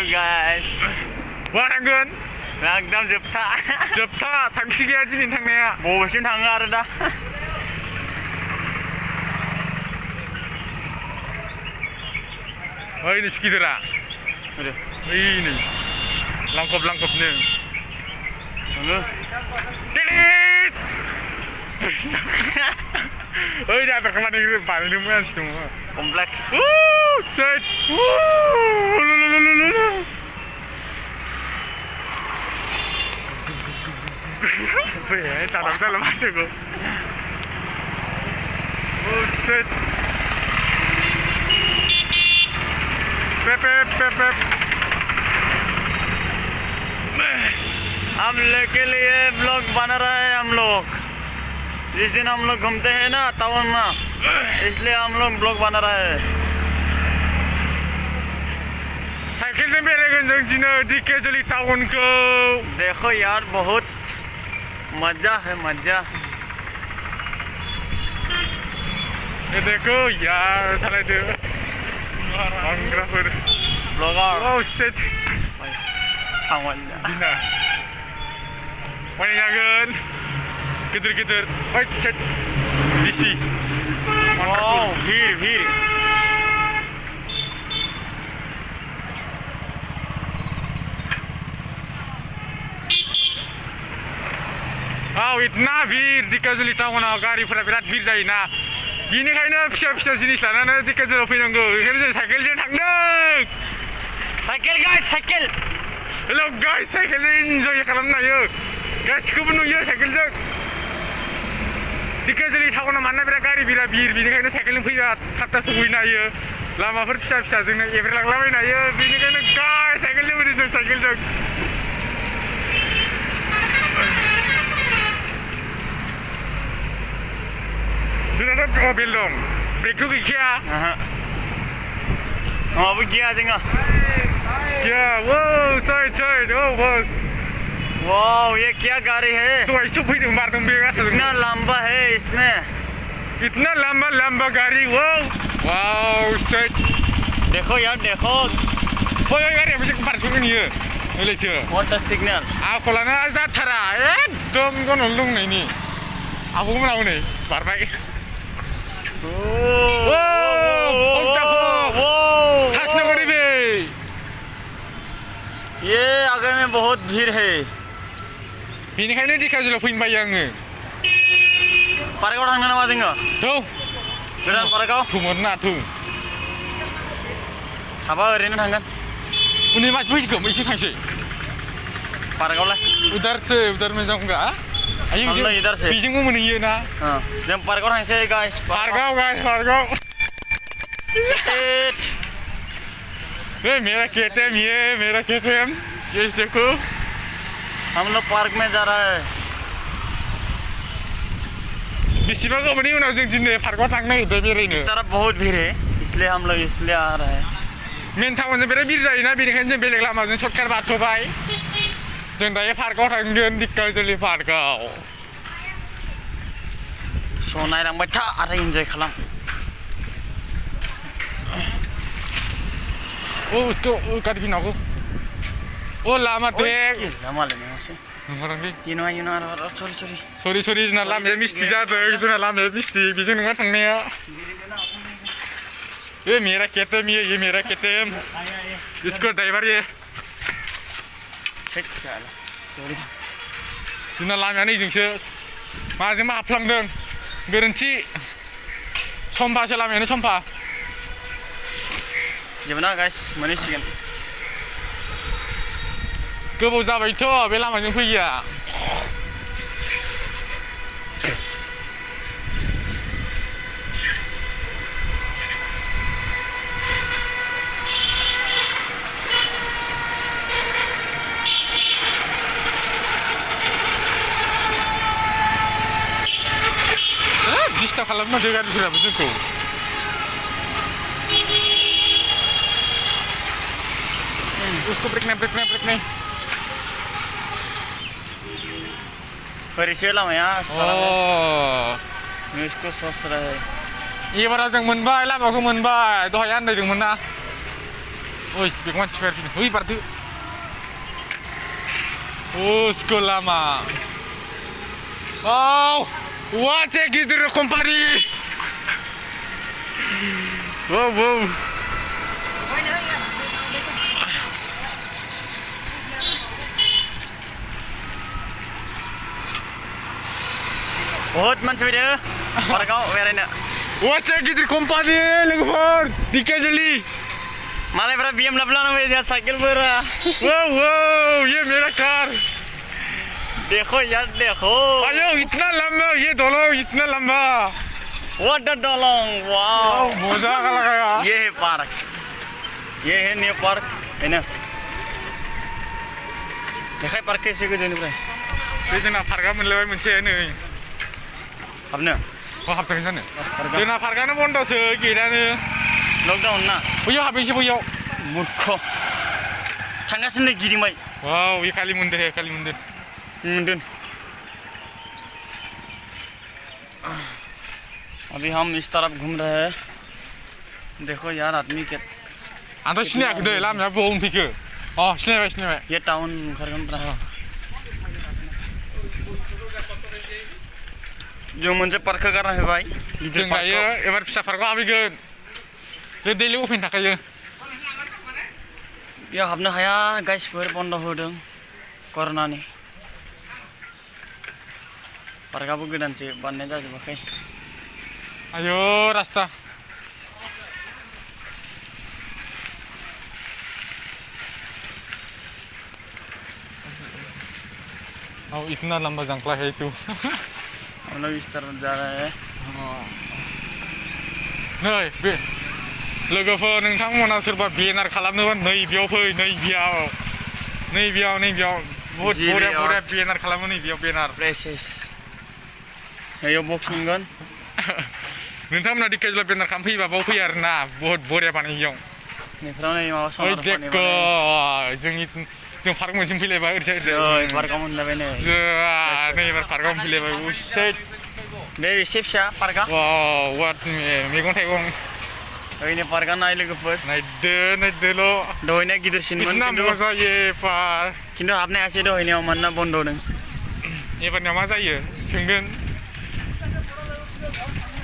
Halo guys. Wah थांगोन एकदम जोबथा थांसि गैया दिनै थांनाया बबेसिम थाङो आरो दा ओइ नै गिदिरा ओइ नै लांखबनो थाङो ओइ दा बानायदोंमोन मानसि दङ कमप्लेक्स सेट फैबाय जादाब जाला मानसिखौ सेट हम लोग के लिए ब्लॉग बना रहा है हम लोग जिस दिन हम लोग घूमते हैं ना टाउन में इसलिए हम लोग ब्लॉग बना रहा है साइकिल से बेरायगोन जों दिनै दिकेजुलि टाउनखौ देखो यार बहुत मजा है मजा ये देखो यार सालायदो बांग्राफोर ब्लॉगर औ सेट थांबाय दिना माने जागोन गिदिर ओइ सेट बिसि वाव भीड़ इतना भीड़ दिकेजुलि टाउनाव गारिफोरा बिराद भीड़ जायोना बिनिखायनो फिसा जिनिस लानानै दिकेजुलियाव फैनांगौ बेखायनो जों साइकेलजों थांदों साइकेल हेलौ गाइस साइकेलजों इन्जय खालामनो हायो गासिखौबो नुयो साइकेलजों दिकेजुलि टाउनाव मानोना बिराद गारि बिराद भीड़ बिनिखायनो साइकेलजों फैबा थाब सहैनो हायो लामाफोर फिसाजोंनो एब्रेलांलाबायनो हायो बिनिखायनो गाइस साइकेलजों फैदों जों साइकेलजों जोंनाथ' बेल दं ब्रेकथ' गैखाया नङाबो गिया जोङो गैया वो साइड ओ बस वाव ये क्या गाड़ी है दहाय फैदों बारदों बे इतना लंबा है इसमें इतना लंबा गाड़ी वाव साइड देखो यार देखो ओइ गारिया बेसे बारस'गोन इयो ओइलायथो व्हाट द सिग्नल आखलानो जाथारा एकदम गनल लोंनायनि आबौमोना हनै बारबाय ये आगे में बहुत भीड़ है बेनिखायनो दिकेजुलियाव फैनो बायो आङो पार्कआव थांनो नामा जोङो थौ गोदान पार्कआव थौमोनना थाबा ओरैनो थांगोन उननि मानसि फैगोन एसे थांसै पार्कआवलाय उदार मोजां होनगा बेजोंबो मोनहैयो ना जों पार्कआव थांसै गाइस पार्कआव मेरा केटीएम ये मेरा केटीएम ये देखो हम लोग पार्क में जा रहा है बेसेबां गोबावनि उनाव जों दिनै पार्कआव थांनो नागिरदों बेरायनो इस तरफ बहुत भीड़ है इसलिए हम लोग इसलिए आ रहे हैं मेन टाउनजों बिराद भीड़ जायोना बेनिखायनो जों बेलेग लामाजों सर्टकाट बारस'बाय जों दायो पार्कआव थांगोन दिकेजुलि पार्कआव स' नायलांबाय था आरो इन्जय खालाम उसको गाड़ी बिनाको लामा देख लामालाय नङासै नङा सरि जोंना लामाया मिस्टेक जादों जोंना लामाया मिस्टेक बेजों नङा थांनाया ये मेरा केटीएम ये मेरा केटीएम इसको ड्राइवर ये जोंना लामाया नैजोंसो माजोंबा हाबफ्लांदों गोरोन्थि सम्फासो लामायानो सम्फा जेबो नङा गाइस मोनहैसिगोन गोबाव जाबायथ' बे लामाजों फैया डिस्टार्ब खालामनो नांगौ गारिफोराबो जोंखौ उसको ब्रेक नहीं ओरैसो लामाया इसको सस रहे एबाराव जों मोनबाय लामाखौ मोनबाय दहाय आन्दायदोंमोन ना Oi, big one square gini. Hui, partu. Oh, sekolah mah. Wow, wah cek gitu kompari. Wow, wow. बहुत मानसि फैदो पार्कआव बेरायनो Wah cek gitu kompari लोगोफोर दिकेजलि मालायफ्रा BM लाबोलाना फैदो साइकेलफोरा wow wow ये मेरा कार देखो यार देखो ayo इतना लंबा ये dolong इतना लंबा what the dolong wow मजा kalau kayak ये है पार्क ये है न्यू पार्क है ना देखा पार्क कैसे गोजौनिफ्राय बे जोंना पार्कआ मोनलायबाय मोनसे नै हाबनो हाबथाखै जानो जोंना पार्कआनो बन्दसो गेटआनो लकडाउन ना बैयाव हाबहैनोसै बैयाव मूर्ख थांगासिनो नै गिदिंबाय वाव ये काली मंदिर है काली मंदिर दोन अभी हम इस तरफ घूम रहे हैं देखो यार आदमी के आंथ' सिनायाखै दै लामाया बबाव फैखो अ सिनायबाय ये टाउन ओंखारगोन जों मोनसे पार्क गारना होबाय जों दायो एबार फिसा पार्कआव हाबहैगोन बे दैलि अपेन थाखायो बेयाव हाबनो हाया गाइसफोर बन्द होदों कर'नानि पार्कआबो गोदानसो बानायनाय जाजोबाखै आयो रास्ता Oh, इतना लंबा जंगला है तू हम लोग इस तरफ जा रहे हैं नै बे लोगोफोर नोंथांमोना सोरबा बेनार खालामनोबा नैबेयाव फै नैबेयाव बहुत बरिया बेनार खालामो नैबेयाव बेनार प्लेसेस नैयाव बक्स मोनगोन नोंथांमोना दिकेजला बेनार खालामफैयोबा बाव फै आरोना बहुत बरिया बानायो नैफ्राव नै माबा ओइ देखो जों पार्क मोनसिम फैलायबाय ओरै पार्कआव मोनलायबाय नै नै एबार पार्कआव फैलायबाय उसेट बे एसे फिसा पार्कआ वाव वाट मैगं थाइगं ओरैनो पार्कआ नाय लोगोफोर नायदोल' दहायना गिदिरसिनमोन इतना मजा ये पार्क खिन्थु हाबनो हायासै दहायनायाव मानोना बन्द होदों एबारनियाव मा जायो सोंगोन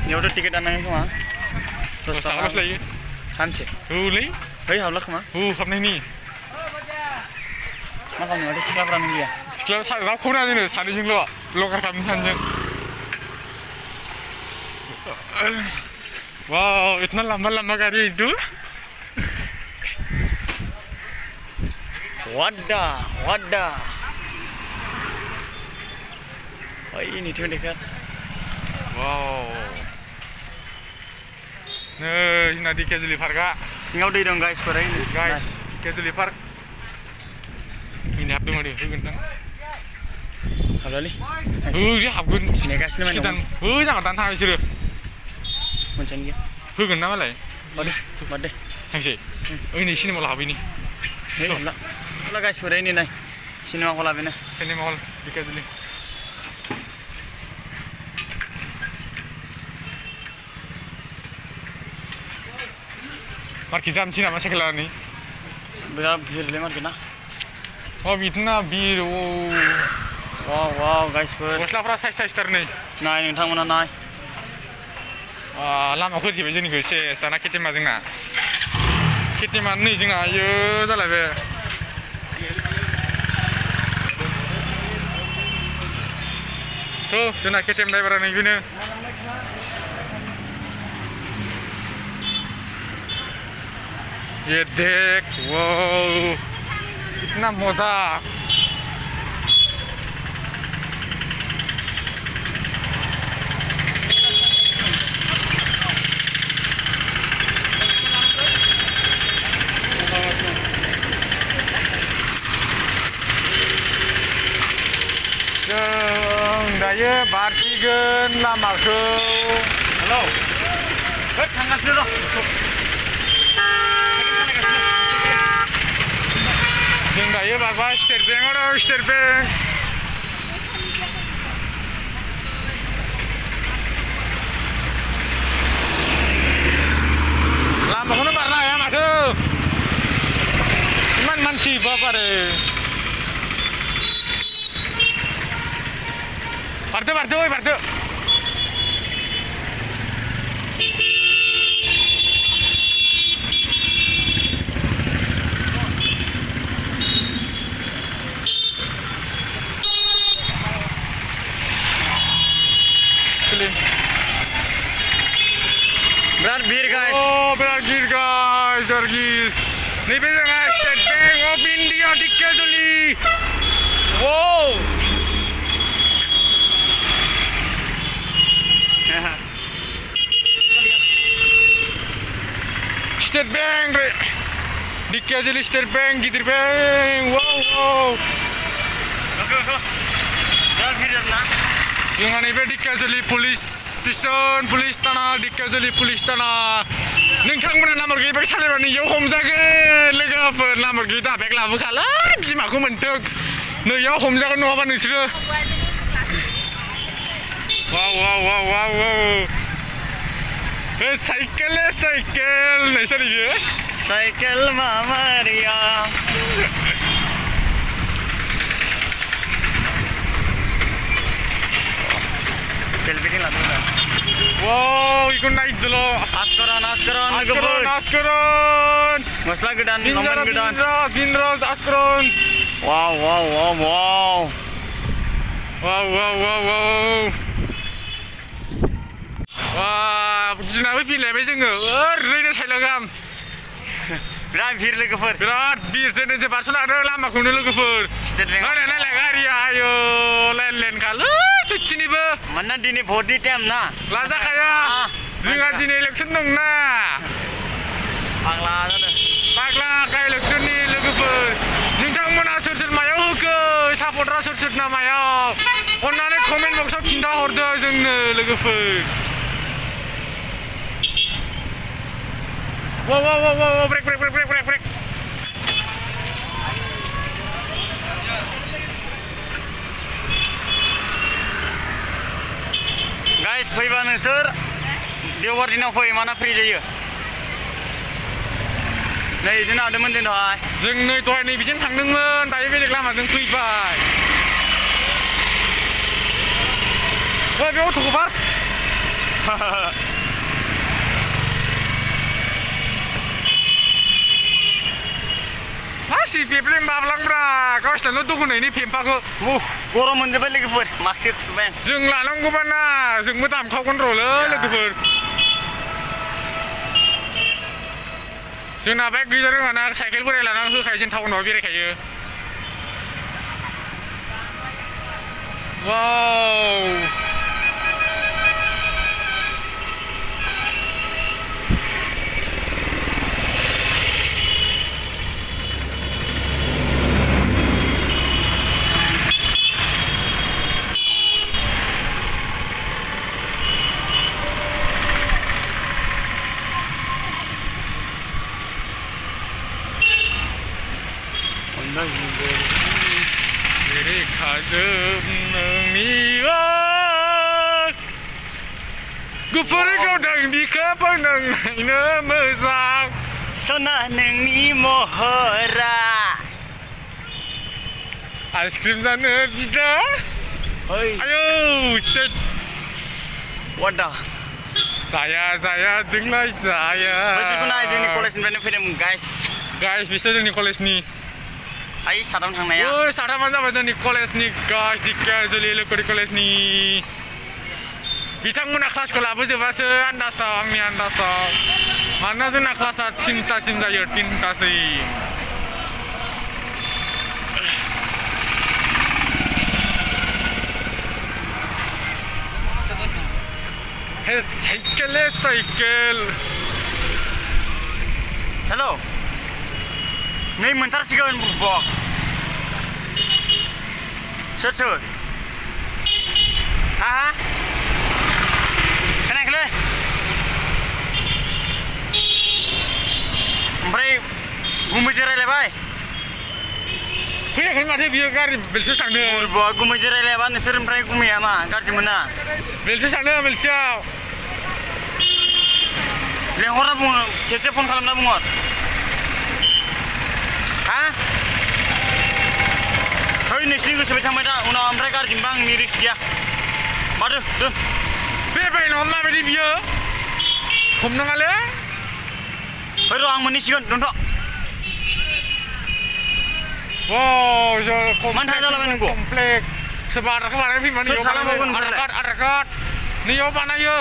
बेयावथ' टिकेट दाननांगोन खोमा 10 थाखाल'सो लायो सानसे औलै है हाबला खोमा हाबनायनि मा खालामनो माथो सिख्लाफ्रानो गैया सिख्लायाव रावखौबो नाङा जोंनो सानैजोंल' लकार खालामनो सानैजों वाव इतना लंबा गाड़ी itu wadah oh ini tuh dekat wow नै जोंना दिकेजुलि पार्कआ सिङाव दै दं गाइसफोर ओइ गाइस दिकेजुलि पार्क ini हाबदों माथो होगोन दां हाबलालै हाबगोन नेगासिनो माने जागोन दानो थाङा बिसोरो मोनसेयानो गैया होगोन ना मालाय बाद दे थांसै ओइ नै सिनेमा हल हाबैनि है हाबला गाइसफोर ओइ नै नाय सिनेमा हल हाबैनो सिनेमा हल दिकेजुलि मार्केट जामसै नामा साइकेल लानानै बिराद भिरलै मार्केटना बिदिनो बिर वाव गाइसफोर गस्लाफ्रा साइसथार नै नाय नोंथांमोना नाय लामायाव फैबाय जोंनिखौ एसे दाना खेथिमा जोंना खेथिमा नै जोंना आयो जालायबाय जोंना खेथिम ड्राइभारा नैबेनो ये देख वाव इतना मजा जों दायो बारसिगोन लामाखौ हेलौ होद थांगासिनो र' जों दायो बारबाय स्टेट बेंकआव दं स्टेट बेंक लामाखौनो बारनो हाया माथो बारो बारदो ओइ बारदो बिराद भिर गाइस बिराद गिर गाइस नैबे जोंहा state bank of India Dhekiajuli state bank Dhekiajuli state bank गिदिर बेंक बिराद भिर आरोना जोंहा नैबे दिकेजुलि पुलिस स्टेशन पुलिस थाना दिकेजुलि पुलिस थाना नोंथांमोना नाम्बार गैयि बेग सालायबा नैयाव हमजागोन लोगोफोर नाम्बार गैयि दा बेग लाबोखालै बिमाखौ मोनथों नैयाव हमजागोन नङाबा नोंसोरो वाव साइकेल नोंसोर बियो साइकेल मामारिया सेल्फी नहीं लाते हैं इको नायदोल' आस्करन गस्ला गोदान लंपेन्ट गोदान दिनराज आस्करन वाव गिनाबो फैलायबाय जोङो ओरैनो साइला गाहाम बिराद भिर लोगोफोर बिराद भिर जों बारस'लांदों लामाखौनो लोगोफोर स्टेट बेंक नायलाय गारिया आयो लाइन खालै सयथिनिबो मानोना दिनै भटनि टाइम ना लाजाखाया जोंहा दिनै इलेक्सन दंना फाग्ला इलेक्सननि लोगोफोर नोंथांमोना सोर मायाव होखो सापर्टरा सोर ना मायाव अन्नानै कमेन्ट बक्सआव खिन्था हरदो जोंनो लोगोफोर ब्रेक गाइस फैबा नोंसोर देवबार दिनाव फै माना फ्रि जायो नै जोंना हादोंमोन जों नै दहाय नै बिजों थांदोंमोन दायो बेलेग लामाजों फैबाय बेयाव थ'बार मासि पेप्लें बाबलांब्रा गावसिनाल' दख'नायनि फेम्फाखौ गरम मोनजोब्बाय लोगोफोर मास्क खुबाय जों लानांगौबा ना जोंबो दामखावगोन र'लै लोगोफोर जोंना बाइक गैया रोङाना साइकेल बोराय लानानै होखायो जों टाउनाव बेरायखायो गुफुर गावदां बिखाखौ नायनो मोजां सना नोंनि महरा आइसक्रिम जानो बिदा आयौ सेट वादा जाया जोंलाय जाया बैसोरखौनाय जोंनि कलेजनिफ्रायनो फैदोंमोन गाइस बिसोर जोंनि कलेजनि आइ साथाम थांनाया साथामानो जाबाय जोंनि कलेजनि गाइस दिकेजुलि लोगोरि कलेजनि बिथांमोना क्लासखौ लाबोजोबासो आन्दासाव आंनि आन्दासाव मानोना जोंना क्लासा 3टासिम जायो 3टासै साइकेल हेलौ नै मोनथारसिगोन बक सोर हा खोनायाखैलै ओमफ्राय गुमैजों रायलायबाय फैयाखै माथो बियो गारि बेलसो थांदों गुमैजों रायलायाबा नोंसोर ओमफ्राय गुमैया मा गाज्रि मोना बेलसो थांदों बेलसेयाव लेंहरना बुङो खेबसे फन खालामना बुंहर हा नोंसिनि गोसोबाय थांबाय दा उनाव ओमफ्राय गाज्रिजोंबा आंनि रिक्स गैया माथो दोन बे बायनायाव माबायदि बियो हमनाङालै र' आं मोनहैसिगोन दोनथ' wow जो मानो थाङा जालाबाय नोंखौ komplek सोरबा आधारखौ बानाय फैमानो सोर खालामबावगोन आधार कार्ड नैयाव बानायो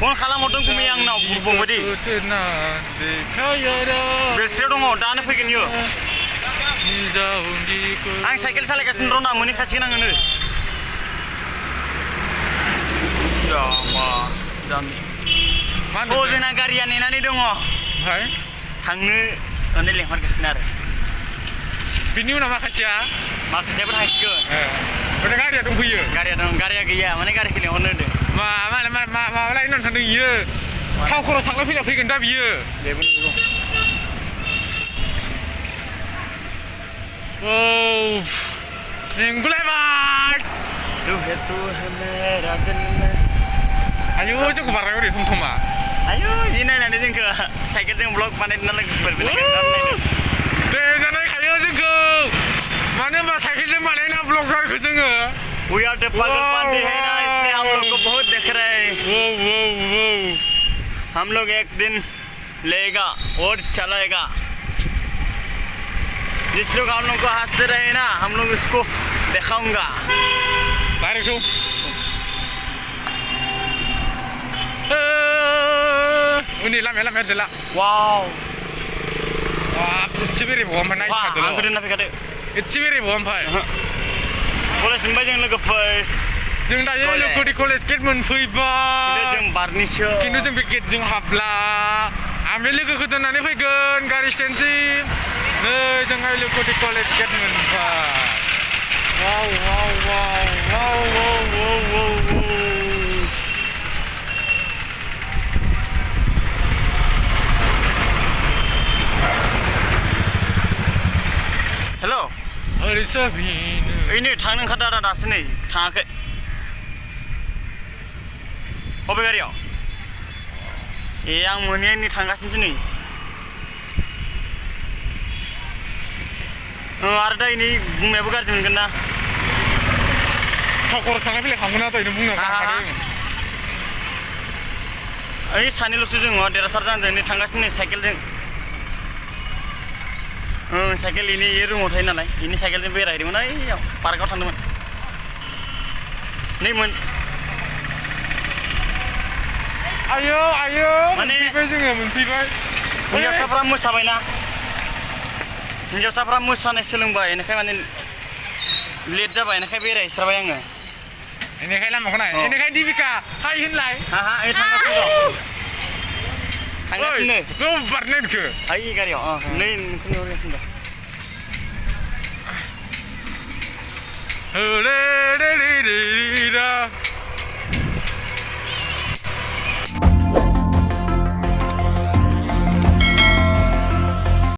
फन खालामहरदों गुमै आंनाव बुंबायदि बेलस्रियाव दङ दानो फैगोन इयो आं साइकेल सालायगासिनो र' ना मोनहैखासिगोन आङो जोंना गारिया नेनानै दङ थांनो होननानै लेंहरगासिनो आरो बिनि उनाव माखासेयाबो थांसिगोन माने गारिया दंफैयो गारिया गैया माने गारिखौ लेंहरनो होदों माबालाय होननानै थांदों इयो थाव खरस थांलाय फैलाय फैगोन दा बियो बेबो नंगौ मेंगुलायबाय आयु जोंखौ बारनाय ओरै थमथमा आयु जि नायनानै जोंखौ साइकेलजों ब्लग बानायदों नालाय दे जानायखायो जोंखौ मानो होनबा साइकेलजों बानायना ब्लगारखौ जोङो We are the पागल पांडे है ना इसलिए हम लोग को बहुत देख रहे हैं हम लोग एक दिन लेगा और चलाएगा जिस लोग हम लोग को हंसते रहे ना हम लोग उसको दिखाऊंगा डायरेक्ट उन्हीं लामे जला वाव इतसे बेरे बम फाय आं गोदोना फैखादो इतसे बेरे बम फाय कलेज मोनबाय जों लोगोफोर जों दायो लोगोफोरनि कलेज गेट मोनफैबाय जों बारनिसो खिन्थु जों बे गेटजों हाबला आं बे लोगोखौ दोननानै फैगोन गारि स्टेन्डसिम नै जोंहाय लोगोफोरनि कलेज गेट मोनबाय वाव वाव वाव वाव वाव वाव वाव हेल' ओरैसो बेनो ओइ नै थांनो ओंखारदों दासो नै थाङाखै बबे गारियाव आं मोनहैनि थांगासिनोसो नै आरो दा नै बुंनायाबो गाज्रि मोनगोन ना थाव खरस थांलाय फैलाय खालामगोन ना दहायनो बुंनो हाखादों ओइ सानैल'सो जों देरहासार जादों नै थांगासिनो नै साइकेलजों साइकेल इनि रुमाव थायो नालाय इनि साइकेलजों बेरायहैदोंमोन ओइयाव पार्कआव थांदोंमोन नैमोन आयौ माने जोङो मोनफैबाय हिन्जावसाफ्रा मोसाबायना हिन्जावसाफ्रा मोसानाय सोलोंबाय बेनिखाय माने लेट जाबाय बेनिखाय बेरायहैस्राबाय आङो बेनिखाय लामाखौ नाय बेनिखाय दिबिका हाय होनलाय ओइ थांगासिनो ज' बारनाय नोंखो ओइ गारियाव नै नोंखौ नुहरगासिनो दं ले